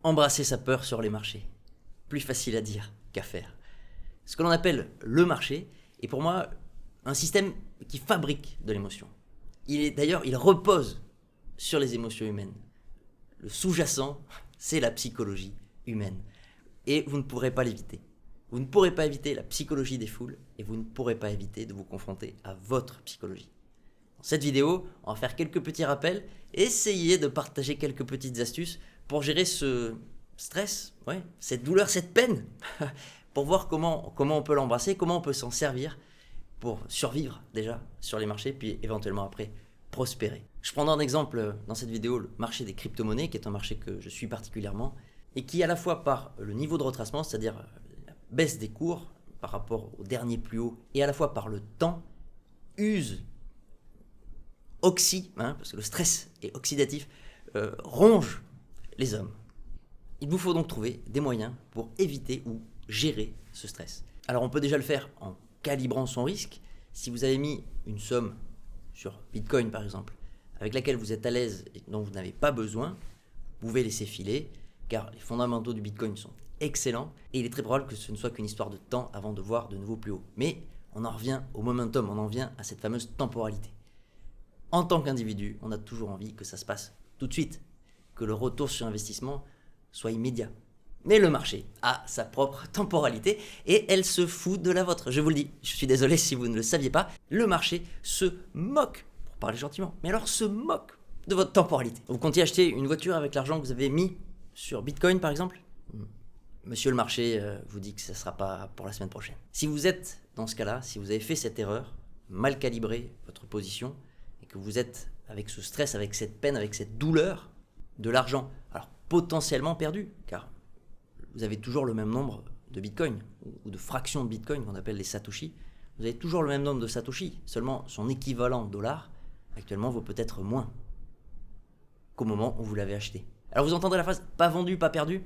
Embrasser sa peur sur les marchés. Plus facile à dire qu'à faire. Ce que l'on appelle le marché est pour moi un système qui fabrique de l'émotion. Il repose sur les émotions humaines. Le sous-jacent, c'est la psychologie humaine. Et vous ne pourrez pas l'éviter. Vous ne pourrez pas éviter la psychologie des foules et vous ne pourrez pas éviter de vous confronter à votre psychologie. Dans cette vidéo, on va faire quelques petits rappels et essayer de partager quelques petites astuces pour gérer ce stress, cette douleur, cette peine, pour voir comment on peut l'embrasser, comment on peut s'en servir pour survivre déjà sur les marchés, puis éventuellement après prospérer. Je prendrai en exemple dans cette vidéo le marché des crypto-monnaies, qui est un marché que je suis particulièrement, et qui à la fois par le niveau de retracement, c'est-à-dire la baisse des cours par rapport au dernier plus haut, et à la fois par le temps, parce que le stress est oxydatif, ronge les hommes. Il vous faut donc trouver des moyens pour éviter ou gérer ce stress. Alors on peut déjà le faire en calibrant son risque. Si vous avez mis une somme sur Bitcoin par exemple, avec laquelle vous êtes à l'aise et dont vous n'avez pas besoin, vous pouvez laisser filer, car les fondamentaux du Bitcoin sont excellents, et il est très probable que ce ne soit qu'une histoire de temps avant de voir de nouveaux plus hauts. Mais on en revient au momentum, on en vient à cette fameuse temporalité. En tant qu'individu, on a toujours envie que ça se passe tout de suite, que le retour sur investissement soit immédiat. Mais le marché a sa propre temporalité et elle se fout de la vôtre. Je vous le dis, je suis désolé si vous ne le saviez pas, le marché se moque, pour parler gentiment, mais alors se moque de votre temporalité. Vous comptiez acheter une voiture avec l'argent que vous avez mis sur Bitcoin par exemple ? Monsieur le marché vous dit que ça ne sera pas pour la semaine prochaine. Si vous êtes dans ce cas-là, si vous avez fait cette erreur, mal calibré votre position, et que vous êtes avec ce stress, avec cette peine, avec cette douleur, de l'argent, alors potentiellement perdu, car vous avez toujours le même nombre de bitcoins, ou de fractions de bitcoin qu'on appelle les satoshi, vous avez toujours le même nombre de satoshi, seulement son équivalent dollar, actuellement vaut peut-être moins qu'au moment où vous l'avez acheté. Alors vous entendrez la phrase « pas vendu, pas perdu ».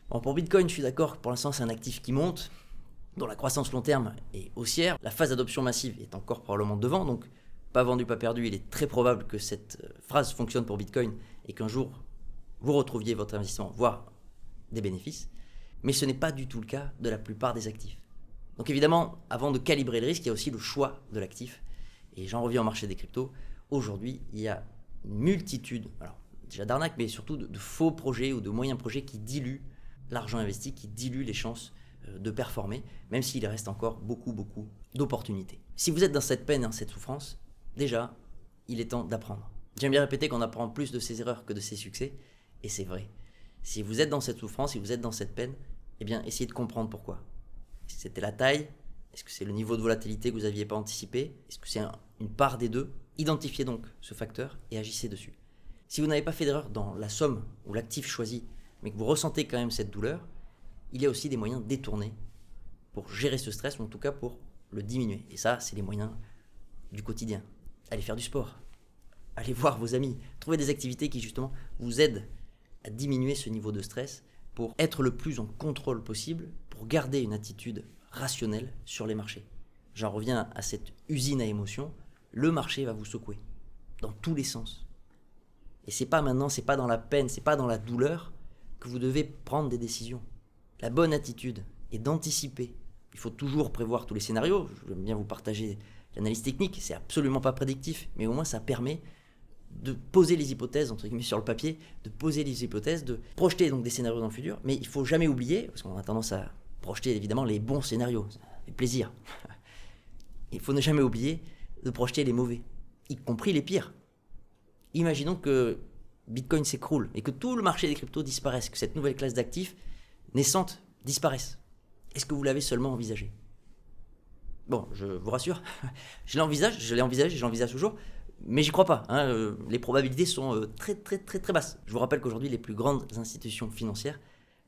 Bon, pour Bitcoin, je suis d'accord, pour l'instant c'est un actif qui monte, dont la croissance long terme est haussière, la phase d'adoption massive est encore probablement devant, donc pas vendu, pas perdu, il est très probable que cette phrase fonctionne pour Bitcoin et qu'un jour vous retrouviez votre investissement, voire des bénéfices, mais ce n'est pas du tout le cas de la plupart des actifs. Donc évidemment, avant de calibrer le risque, il y a aussi le choix de l'actif, et j'en reviens au marché des cryptos. Aujourd'hui, il y a une multitude, alors déjà d'arnaques, mais surtout de faux projets ou de moyens projets qui diluent l'argent investi, qui diluent les chances de performer, même s'il reste encore beaucoup d'opportunités. Si vous êtes dans cette peine, dans cette souffrance, déjà, il est temps d'apprendre. J'aime bien répéter qu'on apprend plus de ses erreurs que de ses succès, et c'est vrai. Si vous êtes dans cette souffrance, si vous êtes dans cette peine, eh bien, essayez de comprendre pourquoi. Est-ce que c'était la taille ? Est-ce que c'est le niveau de volatilité que vous n'aviez pas anticipé ? Est-ce que c'est une part des deux ? Identifiez donc ce facteur et agissez dessus. Si vous n'avez pas fait d'erreur dans la somme ou l'actif choisi, mais que vous ressentez quand même cette douleur, il y a aussi des moyens détournés pour gérer ce stress, ou en tout cas pour le diminuer. Et ça, c'est les moyens du quotidien. Allez faire du sport, allez voir vos amis, trouvez des activités qui justement vous aident à diminuer ce niveau de stress pour être le plus en contrôle possible, pour garder une attitude rationnelle sur les marchés. J'en reviens à cette usine à émotions, le marché va vous secouer dans tous les sens. Et c'est pas maintenant, c'est pas dans la peine, c'est pas dans la douleur que vous devez prendre des décisions. La bonne attitude est d'anticiper. Il faut toujours prévoir tous les scénarios. Je veux bien vous partager l'analyse technique, c'est absolument pas prédictif, mais au moins ça permet de poser les hypothèses, entre guillemets, sur le papier, de poser les hypothèses, de projeter donc des scénarios dans le futur, mais il faut jamais oublier, parce qu'on a tendance à projeter évidemment les bons scénarios, ça fait plaisir. Il faut ne jamais oublier de projeter les mauvais, y compris les pires. Imaginons que Bitcoin s'écroule et que tout le marché des cryptos disparaisse, que cette nouvelle classe d'actifs naissante disparaisse. Est-ce que vous l'avez seulement envisagé ? Bon, je vous rassure, je l'ai envisagé, je l'envisage toujours, mais j'y crois pas. Les probabilités sont très basses. Je vous rappelle qu'aujourd'hui, les plus grandes institutions financières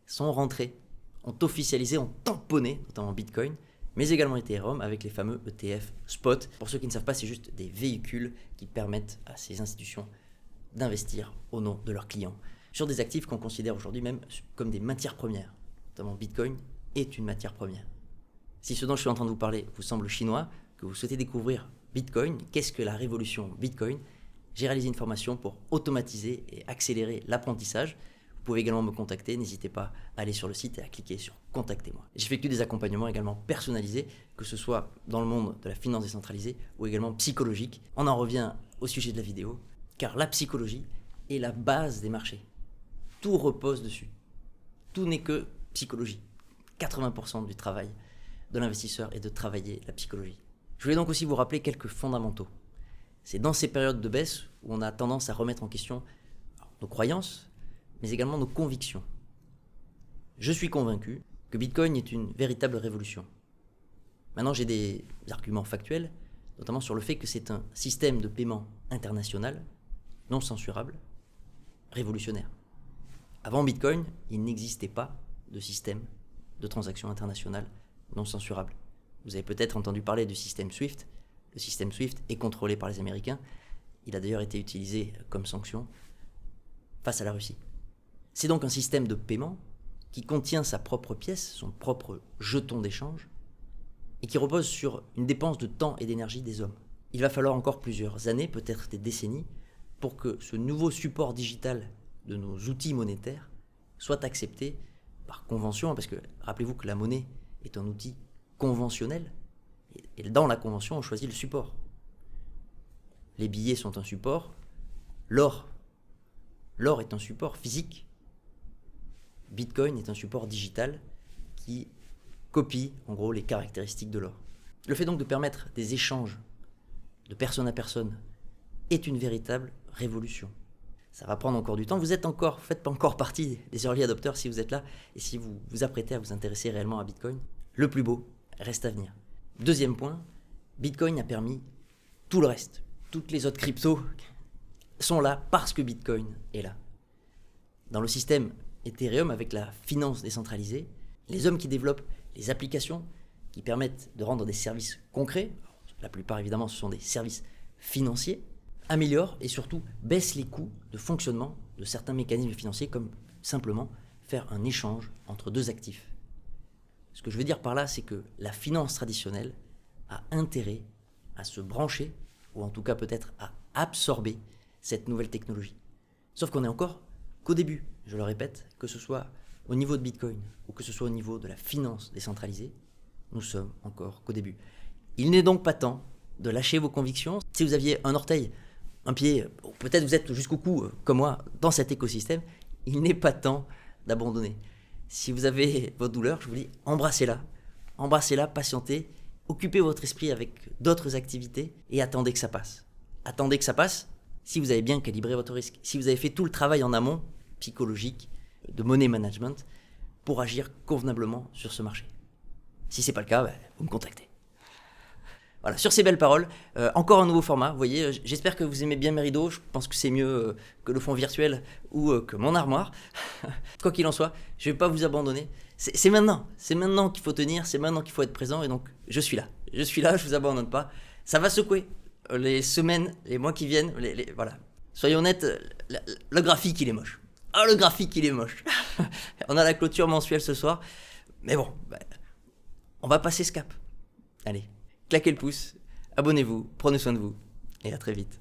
sont rentrées, ont officialisé, ont tamponné, notamment Bitcoin, mais également Ethereum avec les fameux ETF spot. Pour ceux qui ne savent pas, c'est juste des véhicules qui permettent à ces institutions d'investir au nom de leurs clients sur des actifs qu'on considère aujourd'hui même comme des matières premières. Notamment Bitcoin est une matière première. Si ce dont je suis en train de vous parler vous semble chinois, que vous souhaitez découvrir Bitcoin, qu'est-ce que la révolution Bitcoin ? J'ai réalisé une formation pour automatiser et accélérer l'apprentissage. Vous Vous pouvez également me contacter, n'hésitez pas à aller sur le site et à cliquer sur « Contactez-moi ». J'effectue des accompagnements également personnalisés, que ce soit dans le monde de la finance décentralisée ou également psychologique. On en revient au sujet de la vidéo, car la psychologie est la base des marchés. Tout repose dessus. Tout n'est que psychologie. 80% du travail de l'investisseur est de travailler la psychologie. Je voulais donc aussi vous rappeler quelques fondamentaux. C'est dans ces périodes de baisse où on a tendance à remettre en question nos croyances, mais également nos convictions. Je suis convaincu que Bitcoin est une véritable révolution. Maintenant, j'ai des arguments factuels, notamment sur le fait que c'est un système de paiement international, non censurable, révolutionnaire. Avant Bitcoin, il n'existait pas de système de transaction internationale non censurable. Vous avez peut-être entendu parler du système SWIFT. Le système SWIFT est contrôlé par les Américains. Il a d'ailleurs été utilisé comme sanction face à la Russie. C'est donc un système de paiement qui contient sa propre pièce, son propre jeton d'échange, et qui repose sur une dépense de temps et d'énergie des hommes. Il va falloir encore plusieurs années, peut-être des décennies, pour que ce nouveau support digital de nos outils monétaires soit accepté par convention, parce que rappelez-vous que la monnaie est un outil conventionnel, et dans la convention, on choisit le support. Les billets sont un support, l'or est un support physique, Bitcoin est un support digital qui copie en gros les caractéristiques de l'or. Le fait donc de permettre des échanges de personne à personne est une véritable révolution. Ça va prendre encore du temps, vous faites pas encore partie des early adopters si vous êtes là et si vous vous apprêtez à vous intéresser réellement à Bitcoin. Le plus beau reste à venir. Deuxième point, Bitcoin a permis tout le reste. Toutes les autres cryptos sont là parce que Bitcoin est là. Dans le système Ethereum, avec la finance décentralisée, les hommes qui développent les applications qui permettent de rendre des services concrets, la plupart évidemment ce sont des services financiers, améliorent et surtout baissent les coûts de fonctionnement de certains mécanismes financiers comme simplement faire un échange entre deux actifs. Ce que je veux dire par là, c'est que la finance traditionnelle a intérêt à se brancher, ou en tout cas peut-être à absorber cette nouvelle technologie. Sauf qu'on est encore qu'au début, je le répète, que ce soit au niveau de Bitcoin ou que ce soit au niveau de la finance décentralisée, nous sommes encore qu'au début. Il n'est donc pas temps de lâcher vos convictions. Si vous aviez un orteil, un pied, peut-être vous êtes jusqu'au cou, comme moi, dans cet écosystème, il n'est pas temps d'abandonner. Si vous avez votre douleur, je vous dis, embrassez-la, patientez, occupez votre esprit avec d'autres activités et attendez que ça passe. Attendez que ça passe si vous avez bien calibré votre risque, si vous avez fait tout le travail en amont, psychologique, de money management, pour agir convenablement sur ce marché. Si ce n'est pas le cas, vous me contactez. Voilà, sur ces belles paroles, encore un nouveau format, vous voyez, j'espère que vous aimez bien mes rideaux, je pense que c'est mieux que le fond virtuel ou que mon armoire. Quoi qu'il en soit, je ne vais pas vous abandonner. C'est maintenant qu'il faut tenir, c'est maintenant qu'il faut être présent, et donc je suis là, je ne vous abandonne pas. Ça va secouer les semaines, les mois qui viennent, voilà. Soyons honnêtes, le graphique il est moche. Ah, le graphique il est moche. On a la clôture mensuelle ce soir, mais bon, on va passer ce cap. Allez. Claquez le pouce, abonnez-vous, prenez soin de vous et à très vite.